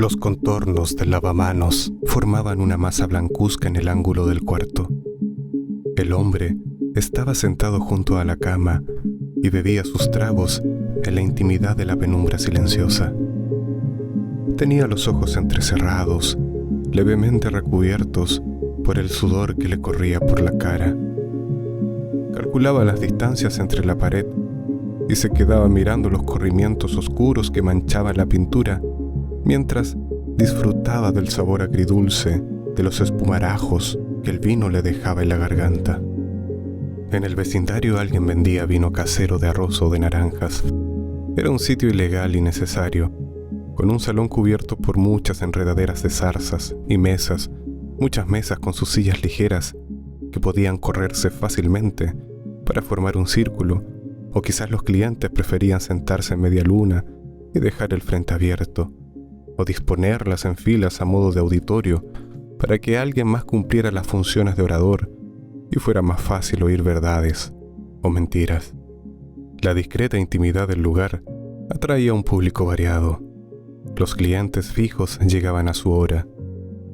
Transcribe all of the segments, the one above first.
Los contornos del lavamanos formaban una masa blancuzca en el ángulo del cuarto. El hombre estaba sentado junto a la cama y bebía sus tragos en la intimidad de la penumbra silenciosa. Tenía los ojos entrecerrados, levemente recubiertos por el sudor que le corría por la cara. Calculaba las distancias entre la pared y se quedaba mirando los corrimientos oscuros que manchaban la pintura, mientras disfrutaba del sabor agridulce de los espumarajos que el vino le dejaba en la garganta. En el vecindario alguien vendía vino casero de arroz o de naranjas. Era un sitio ilegal y necesario, con un salón cubierto por muchas enredaderas de zarzas y mesas, muchas mesas con sus sillas ligeras que podían correrse fácilmente para formar un círculo, o quizás los clientes preferían sentarse en media luna y dejar el frente abierto, o disponerlas en filas a modo de auditorio para que alguien más cumpliera las funciones de orador y fuera más fácil oír verdades o mentiras. La discreta intimidad del lugar atraía a un público variado. Los clientes fijos llegaban a su hora,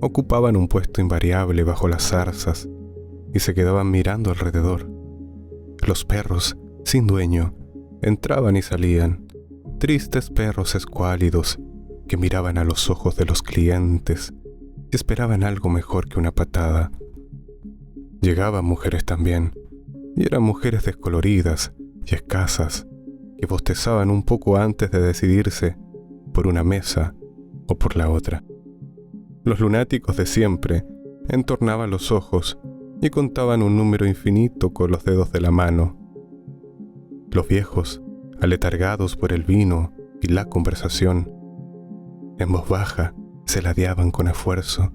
ocupaban un puesto invariable bajo las zarzas y se quedaban mirando alrededor. Los perros, sin dueño, entraban y salían, tristes perros escuálidos que miraban a los ojos de los clientes y esperaban algo mejor que una patada. Llegaban mujeres también, y eran mujeres descoloridas y escasas, que bostezaban un poco antes de decidirse por una mesa o por la otra. Los lunáticos de siempre entornaban los ojos y contaban un número infinito con los dedos de la mano. Los viejos, aletargados por el vino y la conversación, en voz baja se ladeaban con esfuerzo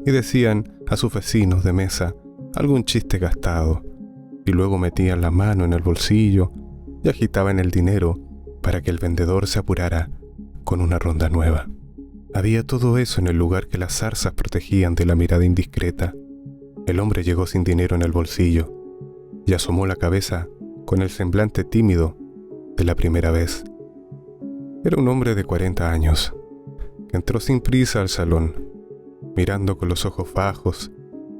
y decían a sus vecinos de mesa algún chiste gastado, y luego metían la mano en el bolsillo y agitaban el dinero para que el vendedor se apurara con una ronda nueva. Había todo eso en el lugar que las zarzas protegían de la mirada indiscreta. El hombre llegó sin dinero en el bolsillo y asomó la cabeza con el semblante tímido de la primera vez. Era un hombre de 40 años, que entró sin prisa al salón, mirando con los ojos bajos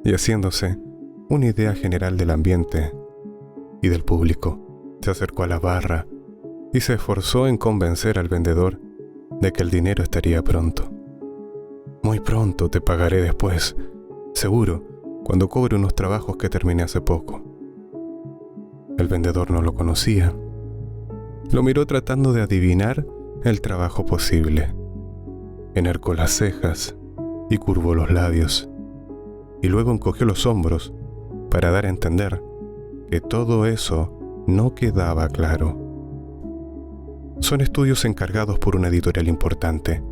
y haciéndose una idea general del ambiente y del público. Se acercó a la barra y se esforzó en convencer al vendedor de que el dinero estaría pronto. Muy pronto, te pagaré después, seguro, cuando cobre unos trabajos que terminé hace poco. El vendedor no lo conocía. Lo miró tratando de adivinar el trabajo posible. Enarcó las cejas y curvó los labios, y luego encogió los hombros para dar a entender que todo eso no quedaba claro. Son estudios encargados por una editorial importante,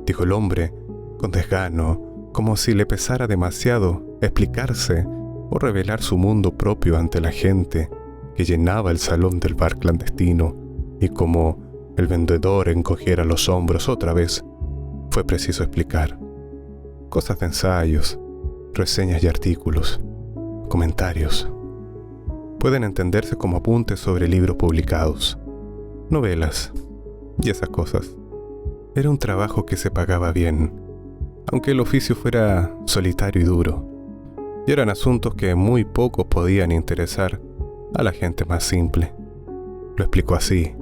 dijo el hombre con desgano, como si le pesara demasiado explicarse o revelar su mundo propio ante la gente que llenaba el salón del bar clandestino, y como el vendedor encogiera los hombros otra vez, fue preciso explicar. Cosas de ensayos, reseñas y artículos, comentarios. Pueden entenderse como apuntes sobre libros publicados, novelas y esas cosas. Era un trabajo que se pagaba bien, aunque el oficio fuera solitario y duro, y eran asuntos que muy pocos podían interesar a la gente más simple. Lo explicó así,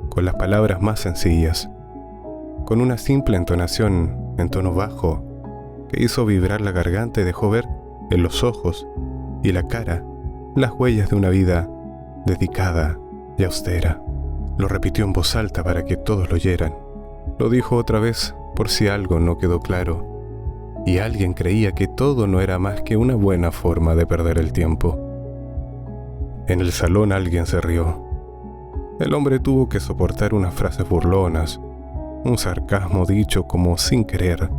con las palabras más sencillas, con una simple entonación en tono bajo que hizo vibrar la garganta y dejó ver en los ojos y la cara las huellas de una vida dedicada y austera. Lo repitió en voz alta para que todos lo oyeran. Lo dijo otra vez por si algo no quedó claro y alguien creía que todo no era más que una buena forma de perder el tiempo. En el salón alguien se rió. El hombre tuvo que soportar unas frases burlonas, un sarcasmo dicho como sin querer,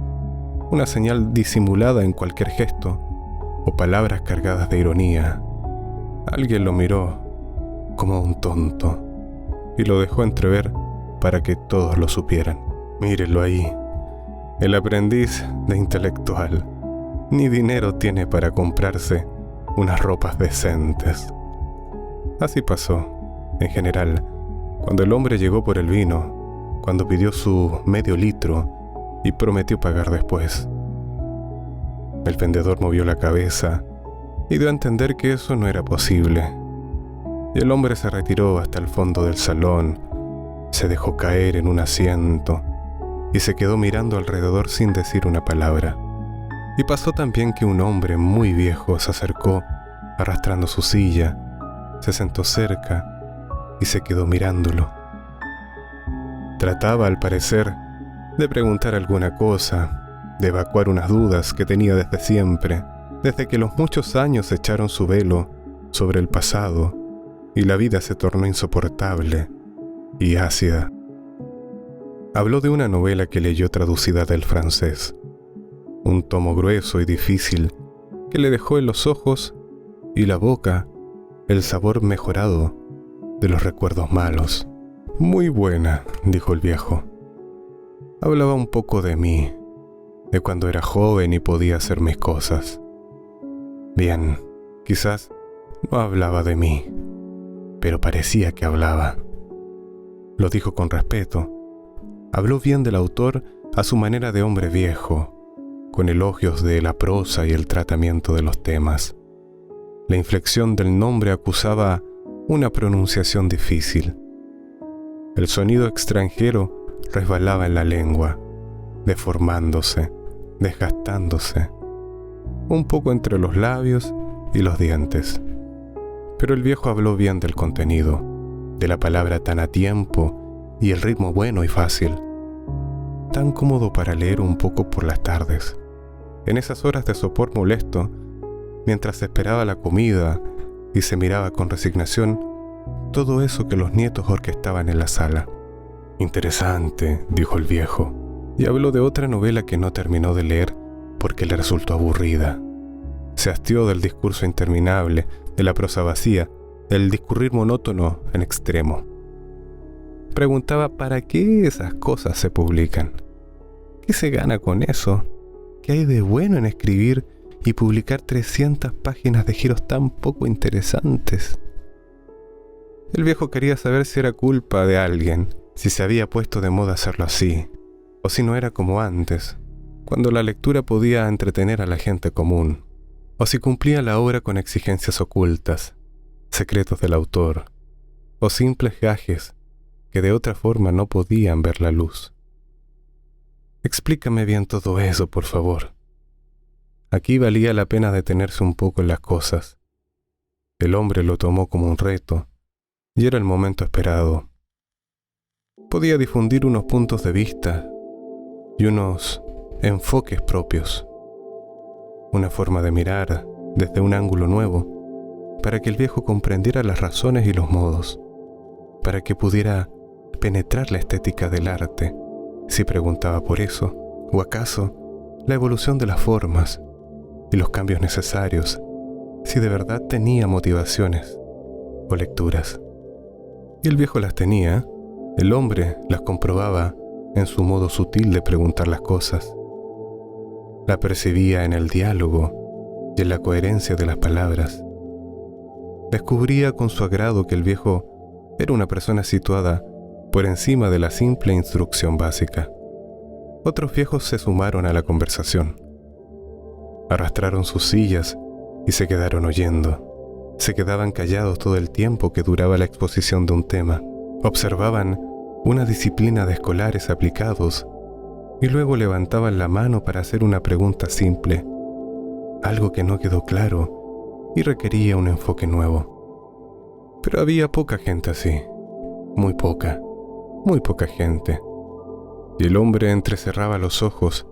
una señal disimulada en cualquier gesto, o palabras cargadas de ironía. Alguien lo miró como un tonto y lo dejó entrever para que todos lo supieran. Mírenlo ahí, el aprendiz de intelectual. Ni dinero tiene para comprarse unas ropas decentes. Así pasó, en general, cuando el hombre llegó por el vino, cuando pidió su medio litro y prometió pagar después. El vendedor movió la cabeza y dio a entender que eso no era posible. Y el hombre se retiró hasta el fondo del salón, se dejó caer en un asiento y se quedó mirando alrededor sin decir una palabra. Y pasó también que un hombre muy viejo se acercó arrastrando su silla, se sentó cerca y se quedó mirándolo. Trataba, al parecer, de preguntar alguna cosa, de evacuar unas dudas que tenía desde siempre, desde que los muchos años echaron su velo sobre el pasado y la vida se tornó insoportable y ácida. Habló de una novela que leyó traducida del francés, un tomo grueso y difícil que le dejó en los ojos y la boca el sabor mejorado de los recuerdos malos. Muy buena, dijo el viejo. Hablaba un poco de mí, de cuando era joven y podía hacer mis cosas. Bien, quizás no hablaba de mí, pero parecía que hablaba. Lo dijo con respeto. Habló bien del autor a su manera de hombre viejo, con elogios de la prosa y el tratamiento de los temas. La inflexión del nombre acusaba una pronunciación difícil. El sonido extranjero resbalaba en la lengua, deformándose, desgastándose, un poco entre los labios y los dientes. Pero el viejo habló bien del contenido, de la palabra tan a tiempo y el ritmo bueno y fácil, tan cómodo para leer un poco por las tardes, en esas horas de sopor molesto, mientras se esperaba la comida y se miraba con resignación todo eso que los nietos orquestaban en la sala. Interesante, dijo el viejo, y habló de otra novela que no terminó de leer porque le resultó aburrida. Se hastió del discurso interminable, de la prosa vacía, del discurrir monótono en extremo. Preguntaba para qué esas cosas se publican. ¿Qué se gana con eso? ¿Qué hay de bueno en escribir y publicar 300 páginas de giros tan poco interesantes? El viejo quería saber si era culpa de alguien, si se había puesto de moda hacerlo así, o si no era como antes, cuando la lectura podía entretener a la gente común, o si cumplía la obra con exigencias ocultas, secretos del autor, o simples gajes que de otra forma no podían ver la luz. Explícame bien todo eso, por favor. Aquí valía la pena detenerse un poco en las cosas. El hombre lo tomó como un reto, y era el momento esperado. Podía difundir unos puntos de vista y unos enfoques propios, una forma de mirar desde un ángulo nuevo, para que el viejo comprendiera las razones y los modos, para que pudiera penetrar la estética del arte, si preguntaba por eso, o acaso la evolución de las formas y los cambios necesarios, si de verdad tenía motivaciones o lecturas. Y el viejo las tenía, el hombre las comprobaba en su modo sutil de preguntar las cosas. La percibía en el diálogo y en la coherencia de las palabras. Descubría con su agrado que el viejo era una persona situada por encima de la simple instrucción básica. Otros viejos se sumaron a la conversación. Arrastraron sus sillas y se quedaron oyendo. Se quedaban callados todo el tiempo que duraba la exposición de un tema. Observaban una disciplina de escolares aplicados y luego levantaban la mano para hacer una pregunta simple, algo que no quedó claro y requería un enfoque nuevo. Pero había poca gente así, muy poca gente. Y el hombre entrecerraba los ojos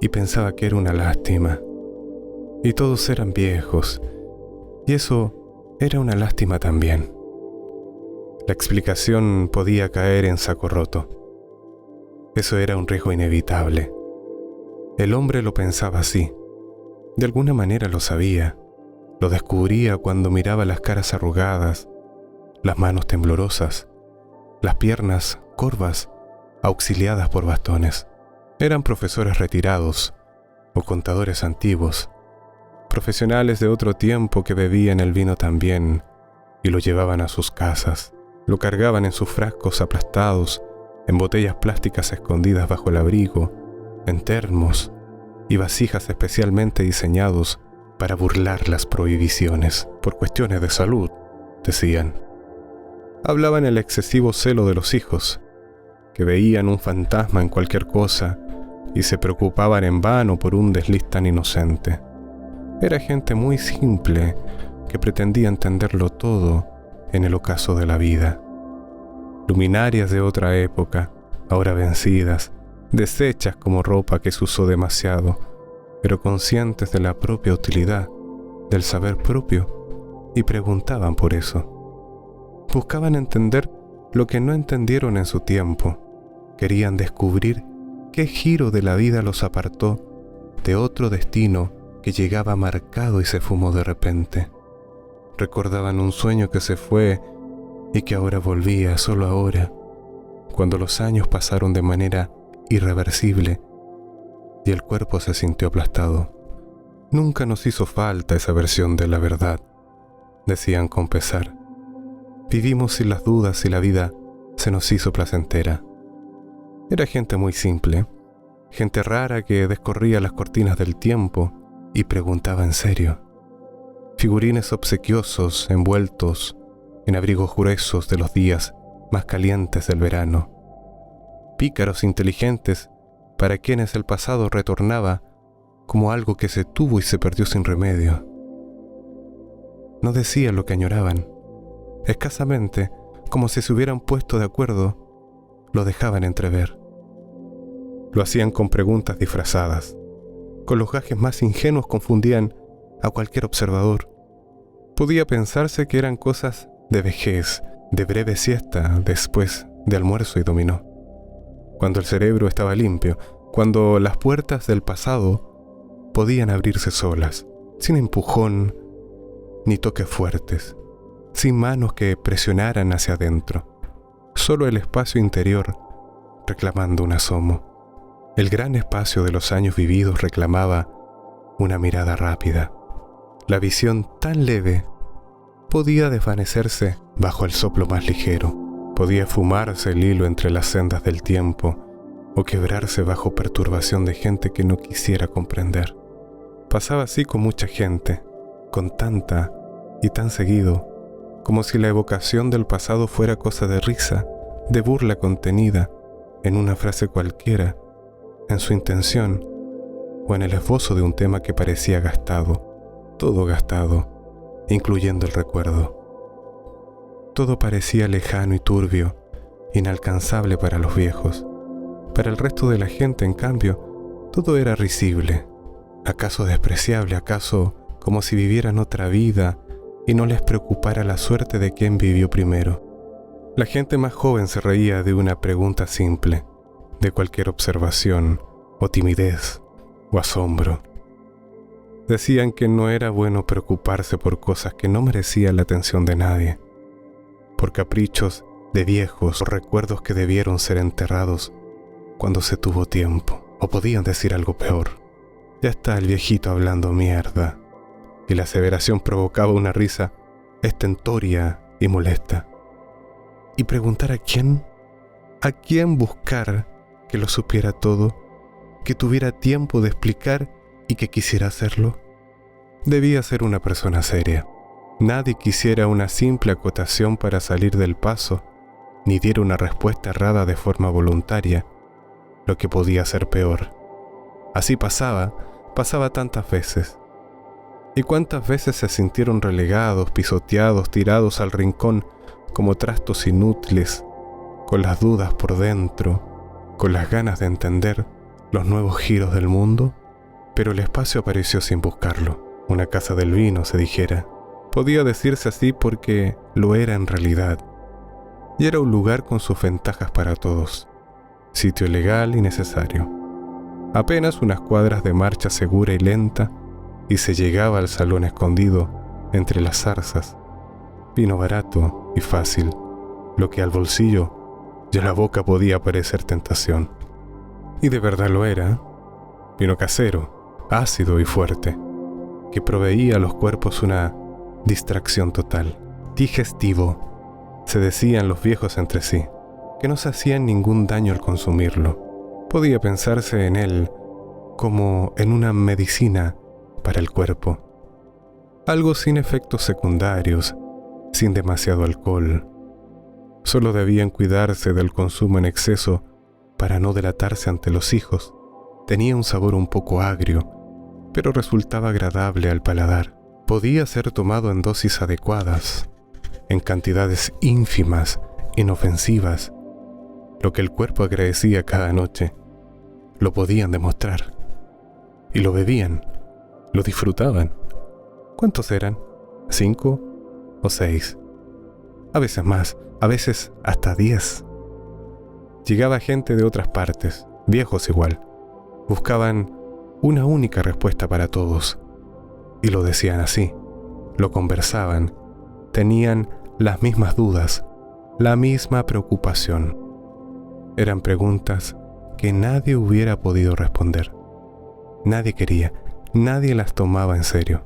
y pensaba que era una lástima. Y todos eran viejos, y eso era una lástima también. La explicación podía caer en saco roto. Eso era un riesgo inevitable. El hombre lo pensaba así. De alguna manera lo sabía. Lo descubría cuando miraba las caras arrugadas, las manos temblorosas, las piernas corvas, auxiliadas por bastones. Eran profesores retirados o contadores antiguos, profesionales de otro tiempo que bebían el vino también y lo llevaban a sus casas. Lo cargaban en sus frascos aplastados, en botellas plásticas escondidas bajo el abrigo, en termos y vasijas especialmente diseñados para burlar las prohibiciones, por cuestiones de salud, decían. Hablaban el excesivo celo de los hijos, que veían un fantasma en cualquier cosa y se preocupaban en vano por un desliz tan inocente. Era gente muy simple que pretendía entenderlo todo en el ocaso de la vida. Luminarias de otra época, ahora vencidas, deshechas como ropa que se usó demasiado, pero conscientes de la propia utilidad, del saber propio, y preguntaban por eso. Buscaban entender lo que no entendieron en su tiempo. Querían descubrir qué giro de la vida los apartó de otro destino que llegaba marcado y se fumó de repente. Recordaban un sueño que se fue y que ahora volvía solo ahora, cuando los años pasaron de manera irreversible y el cuerpo se sintió aplastado. Nunca nos hizo falta esa versión de la verdad, decían con pesar. Vivimos sin las dudas y la vida se nos hizo placentera. Era gente muy simple, gente rara que descorría las cortinas del tiempo y preguntaba en serio. Figurines obsequiosos envueltos en abrigos gruesos de los días más calientes del verano. Pícaros inteligentes para quienes el pasado retornaba como algo que se tuvo y se perdió sin remedio. No decían lo que añoraban. Escasamente, como si se hubieran puesto de acuerdo, lo dejaban entrever. Lo hacían con preguntas disfrazadas. Con los gajes más ingenuos confundían a cualquier observador. Podía pensarse que eran cosas de vejez, de breve siesta después de almuerzo y dominó. Cuando el cerebro estaba limpio, cuando las puertas del pasado podían abrirse solas, sin empujón ni toques fuertes, sin manos que presionaran hacia adentro, solo el espacio interior reclamando un asomo. El gran espacio de los años vividos reclamaba una mirada rápida. La visión tan leve podía desvanecerse bajo el soplo más ligero. Podía fumarse el hilo entre las sendas del tiempo o quebrarse bajo perturbación de gente que no quisiera comprender. Pasaba así con mucha gente, con tanta y tan seguido, como si la evocación del pasado fuera cosa de risa, de burla contenida en una frase cualquiera, en su intención o en el esbozo de un tema que parecía gastado, todo gastado, incluyendo el recuerdo. Todo parecía lejano y turbio, inalcanzable para los viejos. Para el resto de la gente, en cambio, todo era risible, acaso despreciable, acaso como si vivieran otra vida y no les preocupara la suerte de quien vivió primero. La gente más joven se reía de una pregunta simple, de cualquier observación, o timidez, o asombro. Decían que no era bueno preocuparse por cosas que no merecían la atención de nadie, por caprichos de viejos o recuerdos que debieron ser enterrados cuando se tuvo tiempo, o podían decir algo peor. Ya está el viejito hablando mierda, y la aseveración provocaba una risa estentoria y molesta. Y preguntar a quién buscar que lo supiera todo, que tuviera tiempo de explicar y que quisiera hacerlo. Debía ser una persona seria. Nadie quisiera una simple acotación para salir del paso, ni diera una respuesta errada de forma voluntaria, lo que podía ser peor. Así pasaba tantas veces. ¿Y cuántas veces se sintieron relegados, pisoteados, tirados al rincón como trastos inútiles, con las dudas por dentro, con las ganas de entender los nuevos giros del mundo? Pero el espacio apareció sin buscarlo. Una casa del vino, se dijera. Podía decirse así porque lo era en realidad. Y era un lugar con sus ventajas para todos. Sitio legal y necesario. Apenas unas cuadras de marcha segura y lenta, y se llegaba al salón escondido entre las zarzas. Vino barato y fácil, lo que al bolsillo y a la boca podía parecer tentación. Y de verdad lo era. Vino casero, ácido y fuerte, que proveía a los cuerpos una distracción total. Digestivo, se decían los viejos entre sí, que no se hacían ningún daño al consumirlo, Podía pensarse en él como en una medicina para el cuerpo. Algo sin efectos secundarios, sin demasiado alcohol. Solo debían cuidarse del consumo en exceso para no delatarse ante los hijos. Tenía un sabor un poco agrio, pero resultaba agradable al paladar. Podía ser tomado en dosis adecuadas, en cantidades ínfimas, inofensivas. Lo que el cuerpo agradecía cada noche, lo podían demostrar. Y lo bebían, lo disfrutaban. ¿Cuántos eran? 5 o 6. A veces más, a veces hasta 10. Llegaba gente de otras partes, viejos igual. Buscaban una única respuesta para todos. Y lo decían así, lo conversaban, tenían las mismas dudas, la misma preocupación. Eran preguntas que nadie hubiera podido responder. Nadie quería, nadie las tomaba en serio.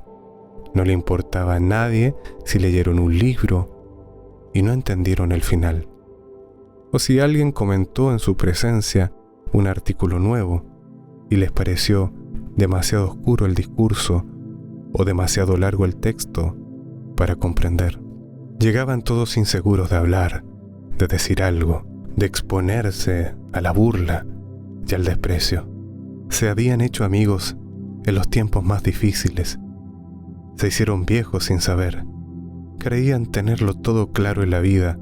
No le importaba a nadie si leyeron un libro y no entendieron el final. O si alguien comentó en su presencia un artículo nuevo y les pareció demasiado oscuro el discurso o demasiado largo el texto para comprender. Llegaban todos inseguros de hablar, de decir algo, de exponerse a la burla y al desprecio. Se habían hecho amigos en los tiempos más difíciles. Se hicieron viejos sin saber. Creían tenerlo todo claro en la vida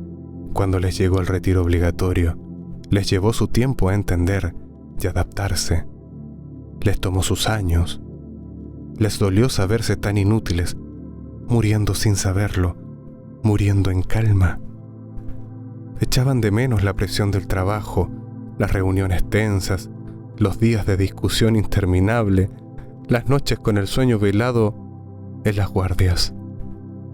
cuando les llegó el retiro obligatorio. Les llevó su tiempo a entender y adaptarse. Les tomó sus años. Les dolió saberse tan inútiles, muriendo sin saberlo, muriendo en calma. Echaban de menos la presión del trabajo, las reuniones tensas, los días de discusión interminable, las noches con el sueño velado en las guardias.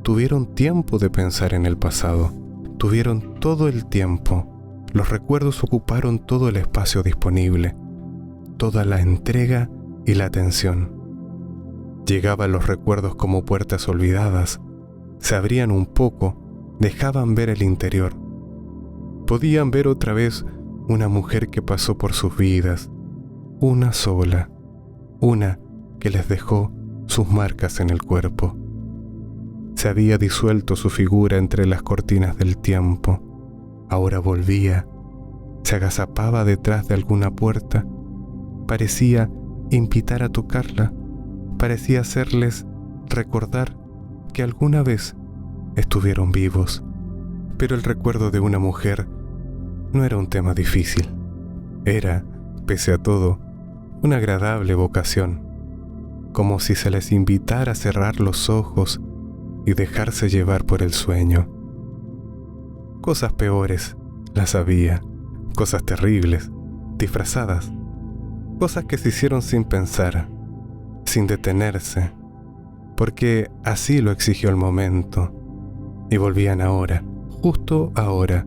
Tuvieron tiempo de pensar en el pasado, tuvieron todo el tiempo. Los recuerdos ocuparon todo el espacio disponible, toda la entrega y la atención. Llegaban los recuerdos como puertas olvidadas, se abrían un poco, dejaban ver el interior. Podían ver otra vez una mujer que pasó por sus vidas, una sola, una que les dejó sus marcas en el cuerpo. Se había disuelto su figura entre las cortinas del tiempo. Ahora volvía, se agazapaba detrás de alguna puerta, parecía invitar a tocarla, parecía hacerles recordar que alguna vez estuvieron vivos. Pero el recuerdo de una mujer no era un tema difícil. Era, pese a todo, una agradable vocación, como si se les invitara a cerrar los ojos y dejarse llevar por el sueño. Cosas peores las había, cosas terribles, disfrazadas, cosas que se hicieron sin pensar, sin detenerse, porque así lo exigió el momento, y volvían ahora, justo ahora,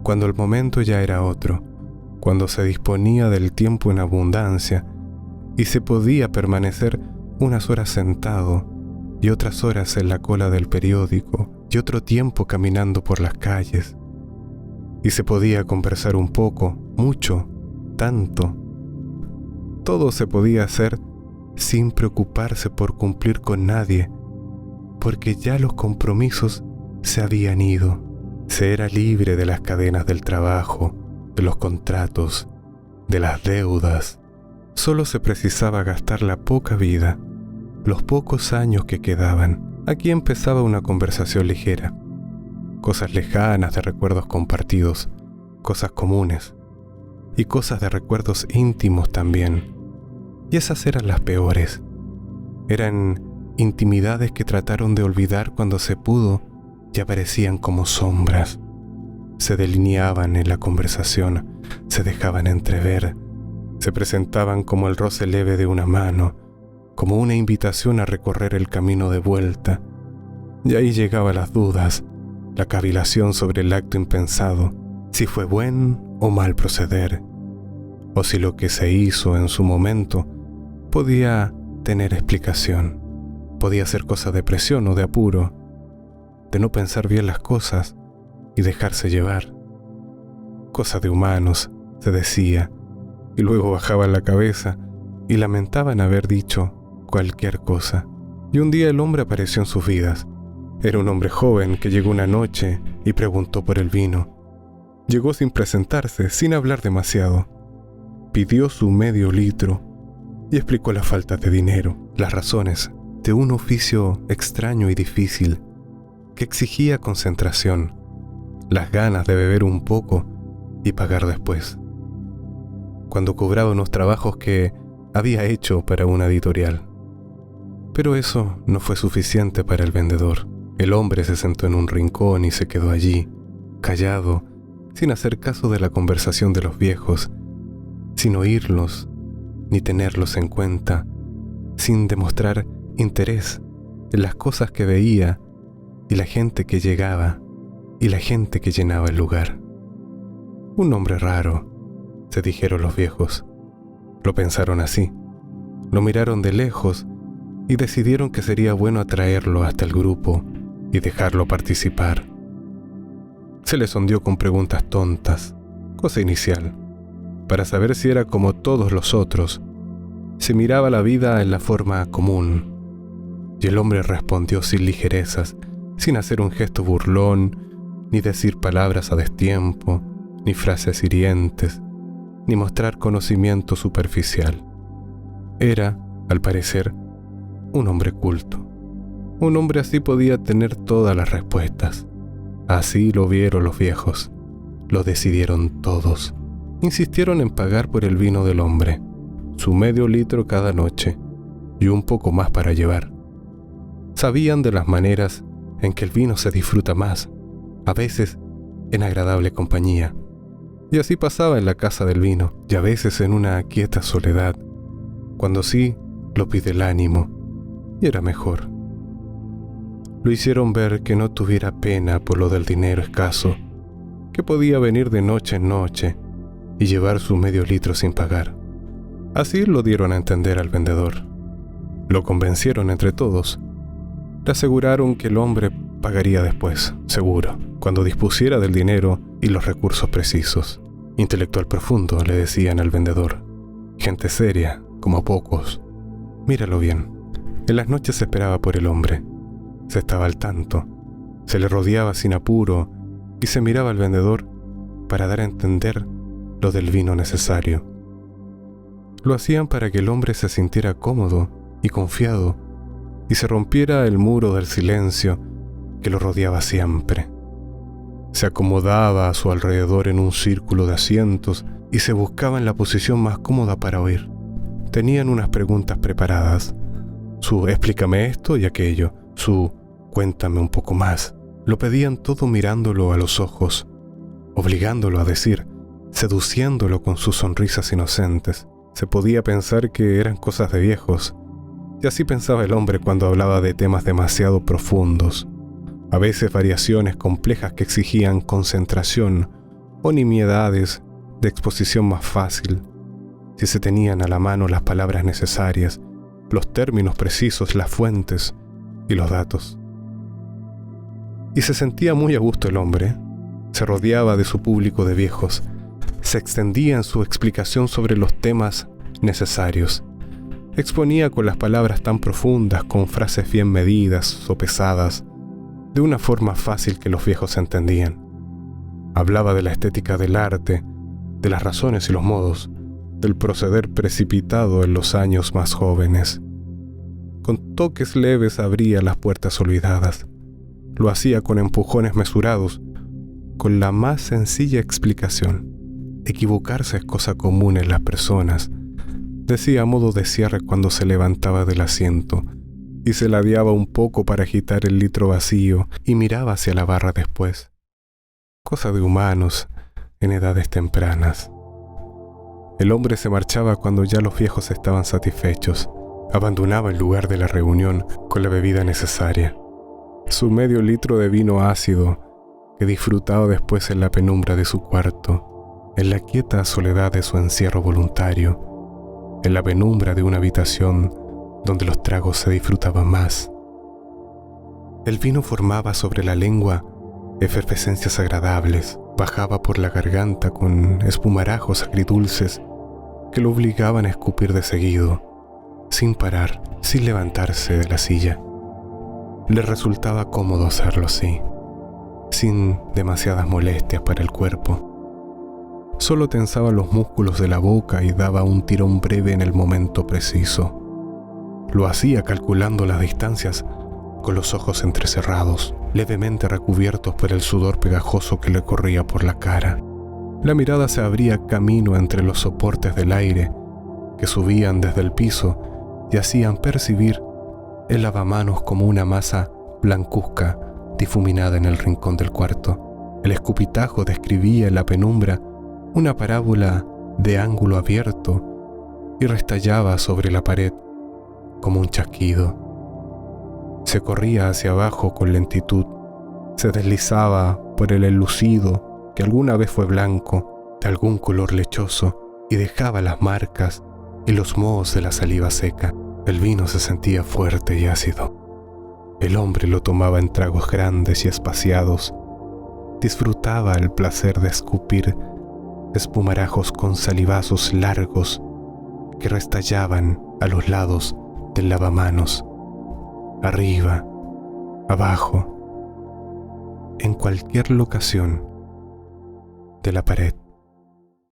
cuando el momento ya era otro, cuando se disponía del tiempo en abundancia y se podía permanecer unas horas sentado y otras horas en la cola del periódico y otro tiempo caminando por las calles. Y se podía conversar un poco, mucho, tanto. Todo se podía hacer sin preocuparse por cumplir con nadie, porque ya los compromisos se habían ido. Se era libre de las cadenas del trabajo, de los contratos, de las deudas. Solo se precisaba gastar la poca vida, los pocos años que quedaban. Aquí empezaba una conversación ligera. Cosas lejanas de recuerdos compartidos, cosas comunes, y cosas de recuerdos íntimos también. Y esas eran las peores. Eran intimidades que trataron de olvidar cuando se pudo y aparecían como sombras. Se delineaban en la conversación, se dejaban entrever, se presentaban como el roce leve de una mano, como una invitación a recorrer el camino de vuelta. Y ahí llegaban las dudas, la cavilación sobre el acto impensado, si fue buen o mal proceder, o si lo que se hizo en su momento podía tener explicación, podía ser cosa de presión o de apuro, de no pensar bien las cosas y dejarse llevar. Cosa de humanos, se decía, y luego bajaban la cabeza y lamentaban haber dicho cualquier cosa. Y un día el hombre apareció en sus vidas. Era un hombre joven que llegó una noche y preguntó por el vino. Llegó sin presentarse, sin hablar demasiado. Pidió su medio litro y explicó la falta de dinero, las razones de un oficio extraño y difícil que exigía concentración, las ganas de beber un poco y pagar después. Cuando cobraba unos trabajos que había hecho para una editorial. Pero eso no fue suficiente para el vendedor. El hombre se sentó en un rincón y se quedó allí, callado, sin hacer caso de la conversación de los viejos, sin oírlos ni tenerlos en cuenta, sin demostrar interés en las cosas que veía y la gente que llegaba y la gente que llenaba el lugar. Un hombre raro, se dijeron los viejos. Lo pensaron así, lo miraron de lejos y decidieron que sería bueno atraerlo hasta el grupo y dejarlo participar. Se le sondeó con preguntas tontas, cosa inicial, para saber si era como todos los otros. Se miraba la vida en la forma común, y el hombre respondió sin ligerezas, sin hacer un gesto burlón, ni decir palabras a destiempo, ni frases hirientes, ni mostrar conocimiento superficial. Era, al parecer, un hombre culto. Un hombre así podía tener todas las respuestas. Así lo vieron los viejos. Lo decidieron todos. Insistieron en pagar por el vino del hombre, su medio litro cada noche, y un poco más para llevar. Sabían de las maneras en que el vino se disfruta más, a veces en agradable compañía. Y así pasaba en la casa del vino, y a veces en una quieta soledad, cuando sí lo pide el ánimo, y era mejor. Lo hicieron ver que no tuviera pena por lo del dinero escaso, que podía venir de noche en noche y llevar su medio litro sin pagar. Así lo dieron a entender al vendedor. Lo convencieron entre todos. Le aseguraron que el hombre pagaría después, seguro, cuando dispusiera del dinero y los recursos precisos. Intelectual profundo, le decían al vendedor. Gente seria, como pocos. Míralo bien. En las noches se esperaba por el hombre. Se estaba al tanto. Se le rodeaba sin apuro y se miraba al vendedor para dar a entender lo del vino necesario. Lo hacían para que el hombre se sintiera cómodo y confiado y se rompiera el muro del silencio que lo rodeaba siempre. Se acomodaba a su alrededor en un círculo de asientos y se buscaba en la posición más cómoda para oír. Tenían unas preguntas preparadas. Su explícame esto y aquello. Su cuéntame un poco más. Lo pedían todo mirándolo a los ojos, obligándolo a decir, seduciéndolo con sus sonrisas inocentes. Se podía pensar que eran cosas de viejos, y así pensaba el hombre cuando hablaba de temas demasiado profundos, a veces variaciones complejas que exigían concentración o nimiedades de exposición más fácil, si se tenían a la mano las palabras necesarias, los términos precisos, las fuentes y los datos. Y se sentía muy a gusto el hombre, se rodeaba de su público de viejos, se extendía en su explicación sobre los temas necesarios. Exponía con las palabras tan profundas, con frases bien medidas, sopesadas, de una forma fácil que los viejos entendían. Hablaba de la estética del arte, de las razones y los modos, del proceder precipitado en los años más jóvenes. Con toques leves abría las puertas olvidadas. Lo hacía con empujones mesurados, con la más sencilla explicación. Equivocarse es cosa común en las personas, decía a modo de cierre cuando se levantaba del asiento y se ladeaba un poco para agitar el litro vacío y miraba hacia la barra después. Cosa de humanos en edades tempranas. El hombre se marchaba cuando ya los viejos estaban satisfechos. Abandonaba el lugar de la reunión con la bebida necesaria. Su medio litro de vino ácido que disfrutaba después en la penumbra de su cuarto, en la quieta soledad de su encierro voluntario, en la penumbra de una habitación donde los tragos se disfrutaban más. El vino formaba sobre la lengua efervescencias agradables, bajaba por la garganta con espumarajos agridulces que lo obligaban a escupir de seguido, sin parar, sin levantarse de la silla. Le resultaba cómodo hacerlo así, sin demasiadas molestias para el cuerpo. Solo tensaba los músculos de la boca y daba un tirón breve en el momento preciso. Lo hacía calculando las distancias con los ojos entrecerrados, levemente recubiertos por el sudor pegajoso que le corría por la cara. La mirada se abría camino entre los soportes del aire que subían desde el piso y hacían percibir el lavamanos como una masa blancuzca difuminada en el rincón del cuarto. El escupitajo describía en la penumbra una parábola de ángulo abierto y restallaba sobre la pared como un chasquido. Se corría hacia abajo con lentitud, se deslizaba por el enlucido que alguna vez fue blanco, de algún color lechoso, y dejaba las marcas y los mohos de la saliva seca. El vino se sentía fuerte y ácido. El hombre lo tomaba en tragos grandes y espaciados. Disfrutaba el placer de escupir espumarajos con salivazos largos que restallaban a los lados del lavamanos, arriba, abajo, en cualquier locación de la pared.